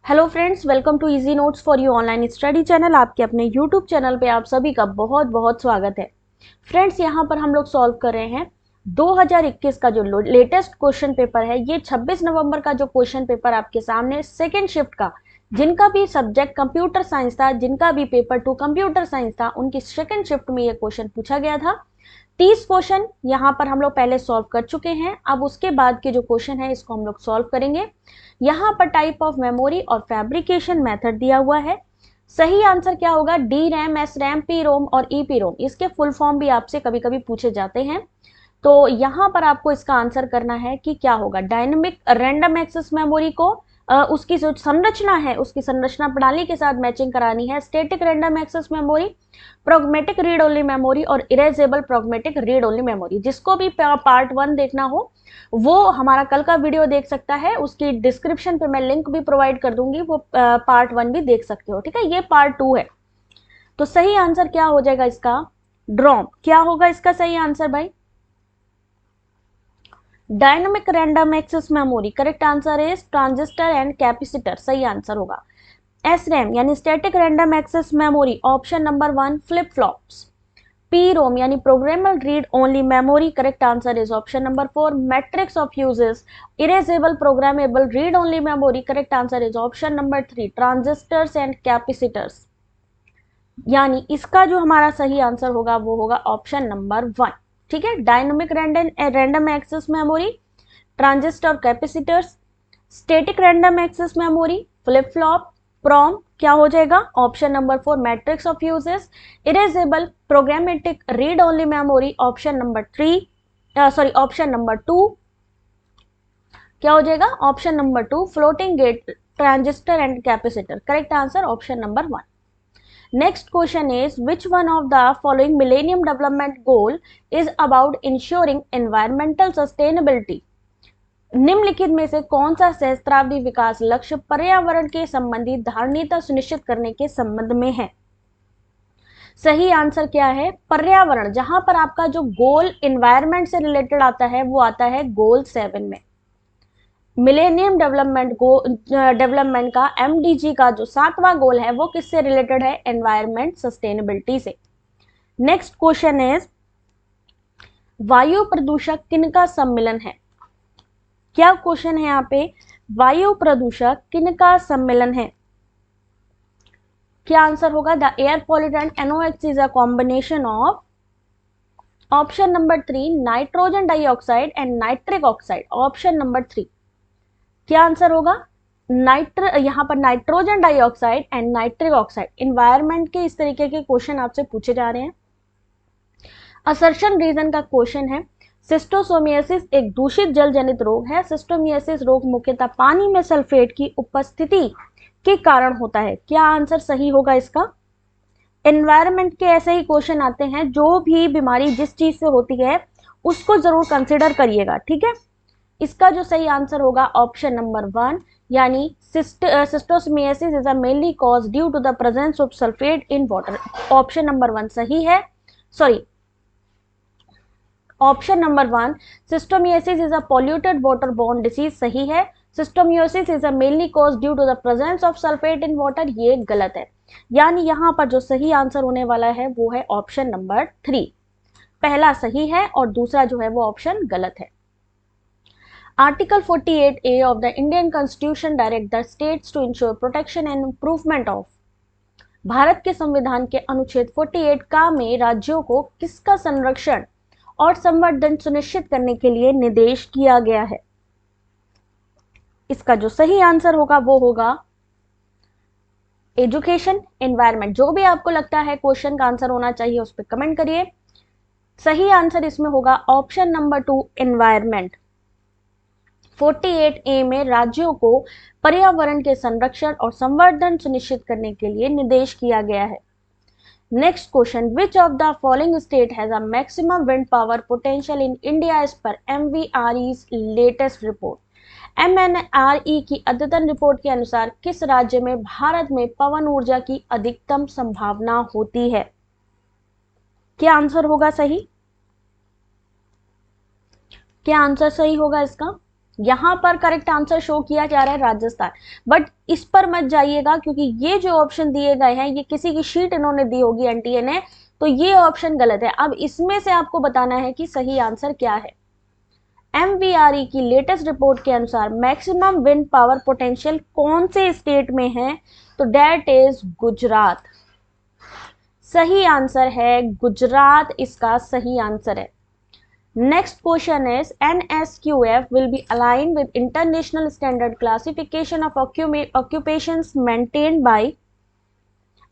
Hello friends, welcome to easy notes for you online study channel. आपके अपने YouTube channel पे आप सभी का बहुत बहुत स्वागत है। फ्रेंड्स, यहाँ पर हम लोग सॉल्व कर रहे हैं 2021 का जो लेटेस्ट क्वेश्चन पेपर है। ये 26 नवंबर का जो क्वेश्चन पेपर आपके सामने सेकेंड शिफ्ट का, जिनका भी सब्जेक्ट कंप्यूटर साइंस था, जिनका भी पेपर 2 कंप्यूटर साइंस था, उनकी सेकेंड शिफ्ट में ये क्वेश्चन पूछा गया था। 30 क्वेश्चन यहाँ पर हम लोग पहले सॉल्व कर चुके हैं। अब उसके बाद के जो क्वेश्चन है इसको हम लोग सॉल्व करेंगे। यहाँ पर टाइप ऑफ मेमोरी और फैब्रिकेशन मेथड दिया हुआ है। सही आंसर क्या होगा? D RAM, S RAM, P ROM और ई पी रोम। इसके फुल फॉर्म भी आपसे कभी कभी पूछे जाते हैं। तो यहाँ पर आपको इसका आंसर करना है कि क्या होगा। डायनेमिक रैंडम एक्सेस मेमोरी को उसकी जो संरचना है उसकी संरचना प्रणाली के साथ मैचिंग करानी है। Static random access memory, programmatic read only memory और erasable programmatic read only memory. जिसको भी पार्ट 1 देखना हो वो हमारा कल का वीडियो देख सकता है। उसकी डिस्क्रिप्शन पे मैं लिंक भी प्रोवाइड कर दूंगी, वो पार्ट 1 भी देख सकते हो। ठीक है, ये पार्ट 2 है। तो सही आंसर क्या हो जाएगा इसका? ड्रॉम। क्या होगा इसका सही आंसर भाई? Dynamic random access memory. Correct answer is transistor and capacitor. सही आंसर होगा। एस रैम यानी static random access memory, option number 1 flip flops. P ROM यानी programmable read only memory. Correct answer is option number 4 matrix of fuses erasable programmable read only memory. Correct answer is option number 3 transistors and capacitors. यानी इसका जो हमारा सही answer होगा वो होगा option number 1। ठीक है, dynamic random access memory, transistor और capacitors. Static random access memory, flip flop, PROM. क्या हो जाएगा? Option number 4 matrix of fuses erasable programmatic read only memory. Option number 3 option number 2 क्या हो जाएगा? Option number 2 floating gate transistor and capacitor. Correct answer option number 1। Next question is, which one of the following Millennium Development Goal is about ensuring environmental sustainability? निम्नलिखित में से कौन सा सहस्त्राब्दी विकास लक्ष्य पर्यावरण के संबंधी धारणीयता सुनिश्चित करने के संबंध में है? सही आंसर क्या है? पर्यावरण। जहां पर आपका जो गोल एनवायरमेंट से रिलेटेड आता है वो आता है गोल 7 में। मिलेनियम डेवलपमेंट का एमडीजी का जो 7वां गोल है वो किससे रिलेटेड है? एनवायरमेंट सस्टेनेबिलिटी से। नेक्स्ट क्वेश्चन इज, वायु प्रदूषक किनका सम्मिलन है? क्या क्वेश्चन है यहाँ पे? वायु प्रदूषक किनका सम्मिलन है? क्या आंसर होगा? The air pollutant NOx is a combination of option number 3 nitrogen dioxide and nitric oxide. Option number 3 क्या आंसर होगा? यहाँ पर nitrogen dioxide and nitric oxide. Environment के इस तरीके के क्वेश्चन आपसे पूछे जा रहे हैं। असर्शन रीजन का क्वेश्चन है। सिस्टोसोमियासिस एक दूषित जल जनित रोग है। सिस्टोमियासिस रोग मुख्यतः पानी में सल्फेट की उपस्थिति के कारण होता है। क्या आंसर सही होगा इसका? एनवायरमेंट के ऐसे ही क्वेश्चन आते हैं, जो भी बीमारी जिस चीज से होती है उसको जरूर कंसिडर करिएगा। ठीक है, इसका जो सही आंसर होगा ऑप्शन नंबर 1 यानी schistosomiasis is a mainly cause due to the presence of sulphate in water. Option number 1 सही है। Option number 1 schistosomiasis is a polluted water borne disease सही है। Schistosomiasis is a mainly cause due to the presence of sulphate in water, ये गलत है। यानी यहां पर जो सही आंसर होने वाला है वो है ऑप्शन नंबर 3। पहला सही है और दूसरा जो है वो ऑप्शन गलत है। Article 48A of the Indian Constitution direct the states to ensure protection and improvement of। Bharat के संविधान के अनुच्छेद 48 का में राज्यों को किसका संरक्षण और संवर्धन सुनिश्चित करने के लिए निर्देश किया गया है? इसका जो सही आंसर होगा वो होगा एजुकेशन, एनवायरमेंट। जो भी आपको लगता है क्वेश्चन का आंसर होना चाहिए उस पर कमेंट करिए। सही आंसर इसमें होगा ऑप्शन नंबर 2 एनवायरमेंट। 48A में राज्यों को पर्यावरण के संरक्षण और संवर्धन सुनिश्चित करने के लिए निर्देश किया गया है। Next question, which of the following state has a maximum wind power potential in India as per MNRE's latest report. MNRE की अद्यतन रिपोर्ट के अनुसार किस राज्य में भारत में पवन ऊर्जा की अधिकतम संभावना होती है? क्या आंसर होगा सही? क्या आंसर सही होगा इसका? यहां पर करेक्ट आंसर शो किया जा रहा है राजस्थान, बट इस पर मत जाइएगा क्योंकि ये जो ऑप्शन दिए गए हैं ये किसी की शीट इन्होंने दी होगी एनटीए ने, तो ये ऑप्शन गलत है। अब इसमें से आपको बताना है कि सही आंसर क्या है। एमवीआरई की लेटेस्ट रिपोर्ट के अनुसार मैक्सिमम विंड पावर पोटेंशियल कौन से स्टेट में है, तो डेट इज गुजरात। सही आंसर है गुजरात, इसका सही आंसर है। Next question is NSQF will be aligned with international standard classification of occupations maintained by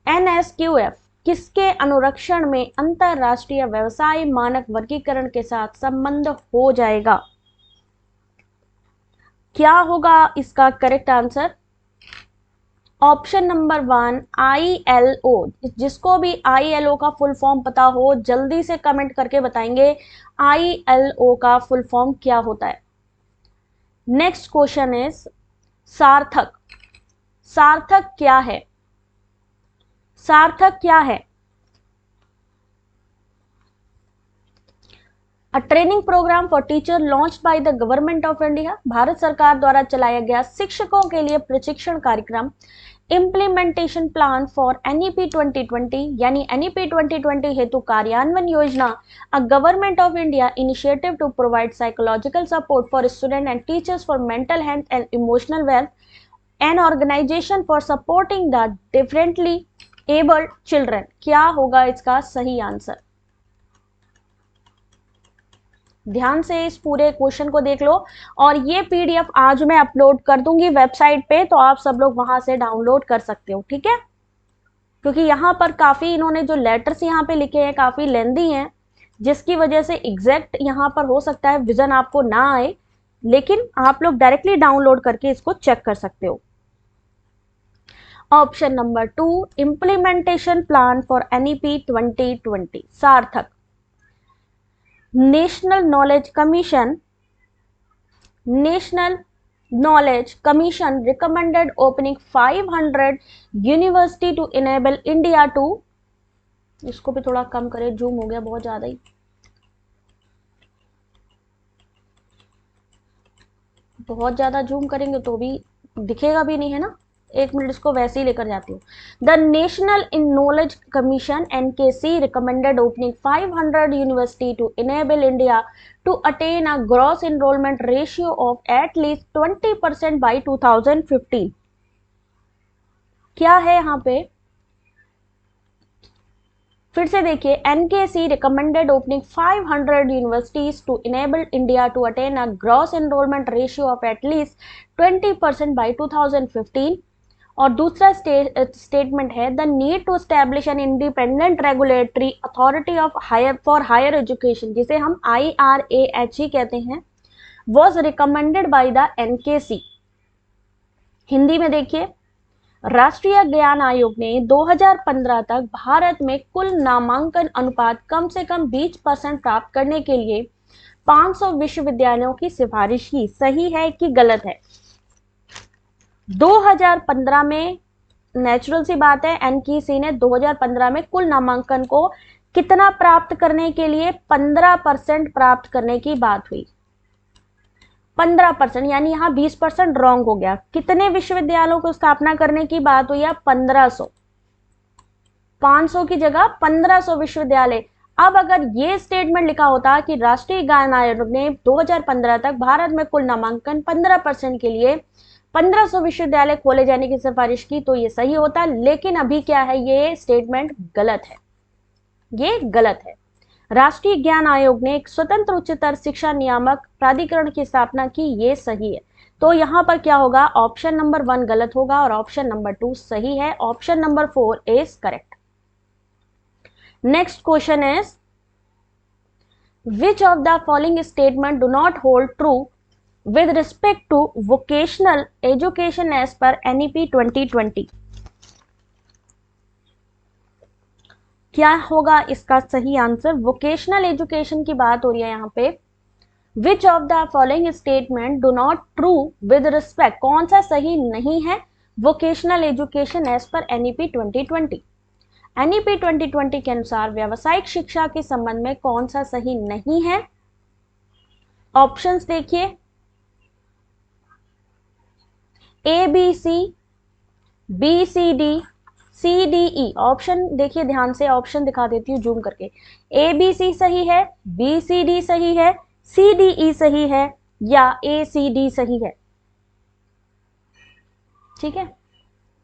NSQF किसके अनुरक्षण में अंतरराष्ट्रीय व्यवसाय मानक वर्गीकरण के साथ संबंध हो जाएगा। क्या होगा इसका correct answer? Option number 1 ILO। जिसको भी ILO का फुल फॉर्म पता हो जल्दी से कमेंट करके बताएंगे ILO का फुल फॉर्म क्या होता है। नेक्स्ट क्वेश्चन इज सार्थक। सार्थक क्या है? सार्थक क्या है? A training programme for teacher launch by the government of India. Bharat सरकार द्वारा चलाया गया शिक्षकों के लिए प्रशिक्षण कार्यक्रम। इम्प्लीमेंटेशन प्लान फॉर NEP 2020 यानी NEP 2020 हेतु कार्यान्वयन योजना। A government of India initiative to provide psychological support for student and teachers for mental health and emotional wealth. An organisation for supporting the differently abled children. क्या होगा इसका सही answer? ध्यान से इस पूरे क्वेश्चन को देख लो और ये PDF आज मैं अपलोड कर दूंगी वेबसाइट पे, तो आप सब लोग वहां से डाउनलोड कर सकते हो, ठीक है। क्योंकि यहाँ पर काफी इन्होंने जो लेटर्स यहाँ पे लिखे हैं काफी लेंदी हैं, जिसकी वजह से एग्जैक्ट यहाँ पर हो सकता है विजन आपको ना आए, लेकिन आप लोग डायरेक्टली डाउनलोड करके इसको चेक कर सकते हो। Option number 2 implementation plan for NEP 2020 SARTHAQ. National knowledge commission recommended opening 500 university to enable India to, इसको भी थोड़ा कम करें, जूम हो गया बहुत ज्यादा ही, बहुत ज्यादा जूम करेंगे तो भी दिखेगा भी नहीं है ना। एक मिनट, इसको वैसे ही लेकर जाती हूँ। The national in knowledge commission NKC recommended opening 500 university to enable India to attain a gross enrolment ratio of at least 20% by 2015। क्या है यहाँ पे? फिर से देखिए, NKC recommended opening 500 universities to enable India to attain a gross enrolment ratio of at least 20% by 2015। और दूसरा statement है the need to establish an independent regulatory authority of higher education, जिसे हम IRAH कहते हैं, was recommended by the NKC। Hindi में देखिए, राष्ट्रीय ज्ञान आयोग ने 2015 तक भारत में कुल नामांकन अनुपात कम से कम 20% प्राप्त करने के लिए 500 विश्वविद्यालयों की सिफारिश की। सही है कि गलत है? 2015 में, नेचुरल सी बात है, NKC ने 2015 में कुल नामांकन को कितना प्राप्त करने के लिए 15% प्राप्त करने की बात हुई। 15%, यानी यहाँ 20% रॉन्ग हो गया। कितने विश्वविद्यालयों को स्थापना करने की बात हुई है? 1500। 500 की जगह 1500 विश्वविद्यालय। अब अगर ये स्टेटमेंट लिखा होता कि राष्ट्रीय ज्ञान आयोग ने 2015 तक भारत में कुल नामांकन 15% के लिए 1500 विश्वविद्यालय खोले जाने की सिफारिश की, तो ये सही होता। लेकिन अभी क्या है, ये स्टेटमेंट गलत है, ये गलत है। राष्ट्रीय ज्ञान आयोग ने एक स्वतंत्र उच्चतर शिक्षा नियामक प्राधिकरण की स्थापना की, ये सही है। तो यहां पर क्या होगा? ऑप्शन नंबर 1 गलत होगा और ऑप्शन नंबर 2 सही है। Option number 4 is correct. Next question is which of the following statement do not hold true with respect to vocational education as per NEP 2020। क्या होगा इसका सही आंसर? वोकेशनल एजुकेशन की बात हो रही है यहाँ पे। Which of the following statement do not true with respect, कौन सा सही नहीं है vocational education as per NEP 2020। NEP 2020 के अनुसार व्यावसायिक शिक्षा के संबंध में कौन सा सही नहीं है? ऑप्शंस देखिए, A B C, B C D, C D E. Option देखिए ध्यान से, ऑप्शन दिखा देती हूँ जूम करके। ए बी सी सही है, बी सी डी सही है, सी डी ई सही है, या ए सी डी सही है। ठीक है,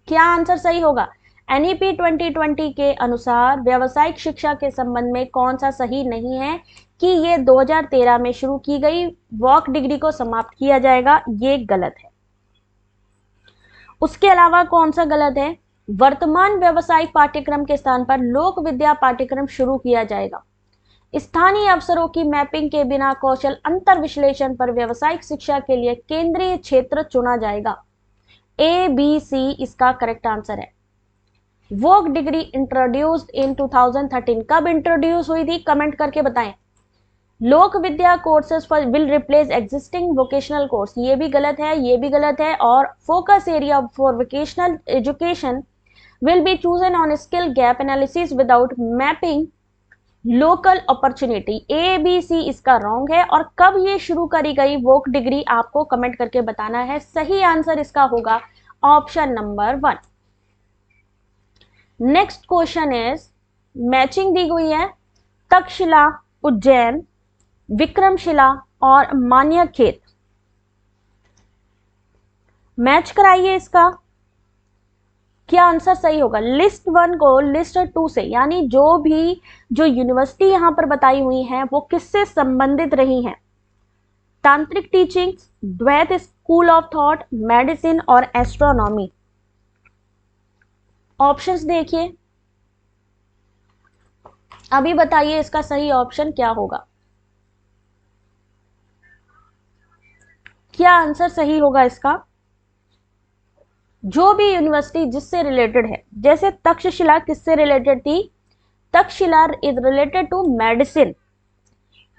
क्या आंसर सही होगा? एनईपी 2020 के अनुसार व्यावसायिक शिक्षा के संबंध में कौन सा सही नहीं है कि ये 2013 में शुरू की गई वॉक डिग्री को समाप्त किया जाएगा, ये गलत है। उसके अलावा कौन सा गलत है? वर्तमान व्यावसायिक पाठ्यक्रम के स्थान पर लोक विद्या पाठ्यक्रम शुरू किया जाएगा। स्थानीय अवसरों की मैपिंग के बिना कौशल अंतर विश्लेषण पर व्यावसायिक शिक्षा के लिए केंद्रीय क्षेत्र चुना जाएगा। ए बी सी इसका करेक्ट आंसर है। वोक डिग्री इंट्रोड्यूस्ड इन 2013, कब इंट्रोड्यूस हुई थी? कमेंट करके बताएं। Lok Vidya courses will replace existing vocational course, ये भी गलत है, ये भी गलत है। और focus area for vocational education will be chosen on skill gap analysis without mapping local opportunity. A B C इसका रॉन्ग है। और कब ये शुरू करी गई वोक डिग्री, आपको कमेंट करके बताना है। सही आंसर इसका होगा option number 1। Next question is, matching दी गई है तक्षशिला, उज्जैन, विक्रमशिला और मान्यखेत। मैच कराइए इसका, क्या आंसर सही होगा? लिस्ट 1 को लिस्ट 2 से, यानी जो यूनिवर्सिटी यहां पर बताई हुई है वो किससे संबंधित रही हैं? तांत्रिक टीचिंग, द्वैत स्कूल ऑफ थॉट, मेडिसिन और एस्ट्रोनॉमी। ऑप्शंस देखिए, अभी बताइए इसका सही ऑप्शन क्या होगा, क्या आंसर सही होगा इसका? जो भी यूनिवर्सिटी जिससे रिलेटेड है, जैसे तक्षशिला किससे रिलेटेड थी? Takshashila is related to medicine,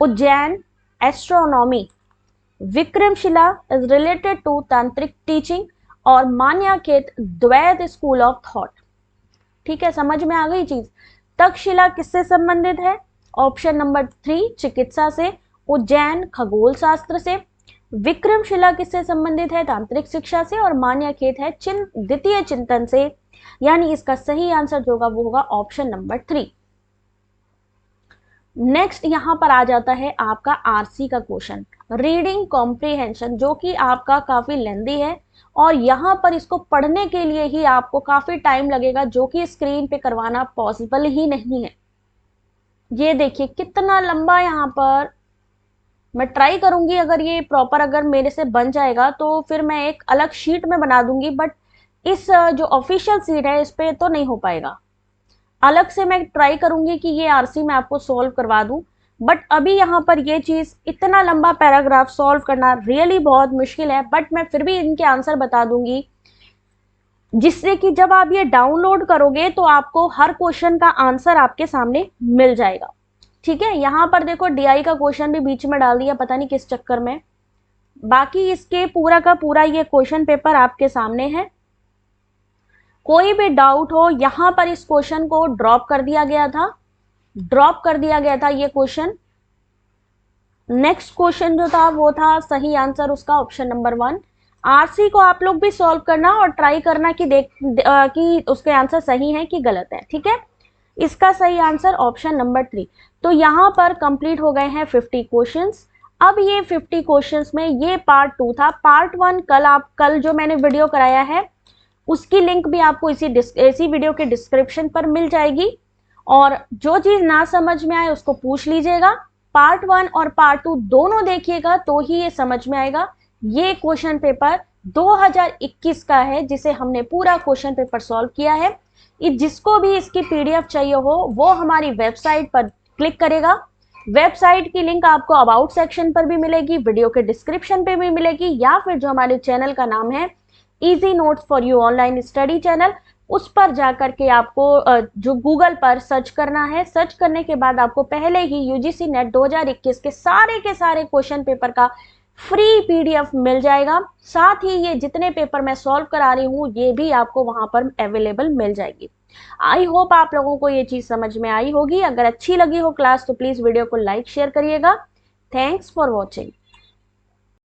Ujjain astronomy, Vikramshila is related to tantric teaching और मान्यखेत द्वैत स्कूल ऑफ थॉट। ठीक है, समझ में आ गई चीज? तक्षशिला किससे संबंधित है? ऑप्शन नंबर 3 चिकित्सा से, उज्जैन खगोल शास्त्र से, विक्रमशिला किससे संबंधित है? तांत्रिक शिक्षा से, और मान्यखेत है द्वितीय चिंतन से। यानी इसका सही आंसर जो होगा वो होगा ऑप्शन नंबर 3। नेक्स्ट यहां पर आ जाता है आपका आरसी का क्वेश्चन, रीडिंग कॉम्प्रिहेंशन, जो कि आपका काफी लेंदी है और यहां पर इसको पढ़ने के लिए ही आपको काफी टाइम लगेगा, जो कि स्क्रीन पे करवाना पॉसिबल ही नहीं है। ये देखिए कितना लंबा, यहां पर मैं ट्राई करूंगी, अगर ये प्रॉपर अगर मेरे से बन जाएगा तो फिर मैं एक अलग शीट में बना दूंगी, बट इस जो ऑफिशियल शीट है इस पे तो नहीं हो पाएगा। अलग से मैं ट्राई करूंगी कि ये आरसी मैं आपको सॉल्व करवा दूं, बट अभी यहाँ पर ये चीज, इतना लंबा पैराग्राफ सॉल्व करना रियली बहुत मुश्किल है। बट मैं फिर भी इनके आंसर बता दूंगी, जिससे कि जब आप ये डाउनलोड करोगे तो आपको हर क्वेश्चन का आंसर आपके सामने मिल जाएगा। ठीक है, यहां पर देखो डीआई का क्वेश्चन भी बीच में डाल दिया, पता नहीं किस चक्कर में। बाकी इसके पूरा का पूरा ये क्वेश्चन पेपर आपके सामने है। कोई भी डाउट हो, यहां पर इस क्वेश्चन को ड्रॉप कर दिया गया था ये क्वेश्चन। नेक्स्ट क्वेश्चन जो था वो था सही आंसर उसका ऑप्शन नंबर 1। आरसी को आप लोग भी सॉल्व करना और ट्राई करना कि कि उसके आंसर सही है कि गलत है। ठीक है, इसका सही आंसर ऑप्शन नंबर 3। तो यहां पर कंप्लीट हो गए हैं 50 क्वेश्चंस। अब ये 50 क्वेश्चंस में ये पार्ट 2 था। पार्ट 1 कल जो मैंने वीडियो कराया है उसकी लिंक भी आपको इसी वीडियो के डिस्क्रिप्शन पर मिल जाएगी, और जो चीज ना समझ में आए उसको पूछ लीजिएगा। पार्ट 1 और पार्ट 2 दोनों देखिएगा तो ही ये समझ में आएगा। ये क्वेश्चन पेपर 2021 का है, जिसे हमने पूरा क्वेश्चन पेपर सॉल्व किया है। जिसको भी इसकी पीडीएफ चाहिए हो वो हमारी वेबसाइट पर क्लिक करेगा। वेबसाइट की लिंक आपको अबाउट सेक्शन पर भी मिलेगी, वीडियो के डिस्क्रिप्शन पे भी मिलेगी, या फिर जो हमारे चैनल का नाम है easy notes for you online study channel, उस पर जाकर के आपको जो गूगल पर सर्च करना है। सर्च करने के बाद आपको पहले ही यूजीसी नेट 2021 के सारे क्वेश्चन पेपर का फ्री पीडीएफ मिल जाएगा। साथ ही ये जितने पेपर मैं सॉल्व करा रही हूँ ये भी आपको वहां पर अवेलेबल मिल जाएगी। आई होप आप लोगों को ये चीज समझ में आई होगी। अगर अच्छी लगी हो क्लास तो प्लीज वीडियो को लाइक शेयर करिएगा। Thanks for watching.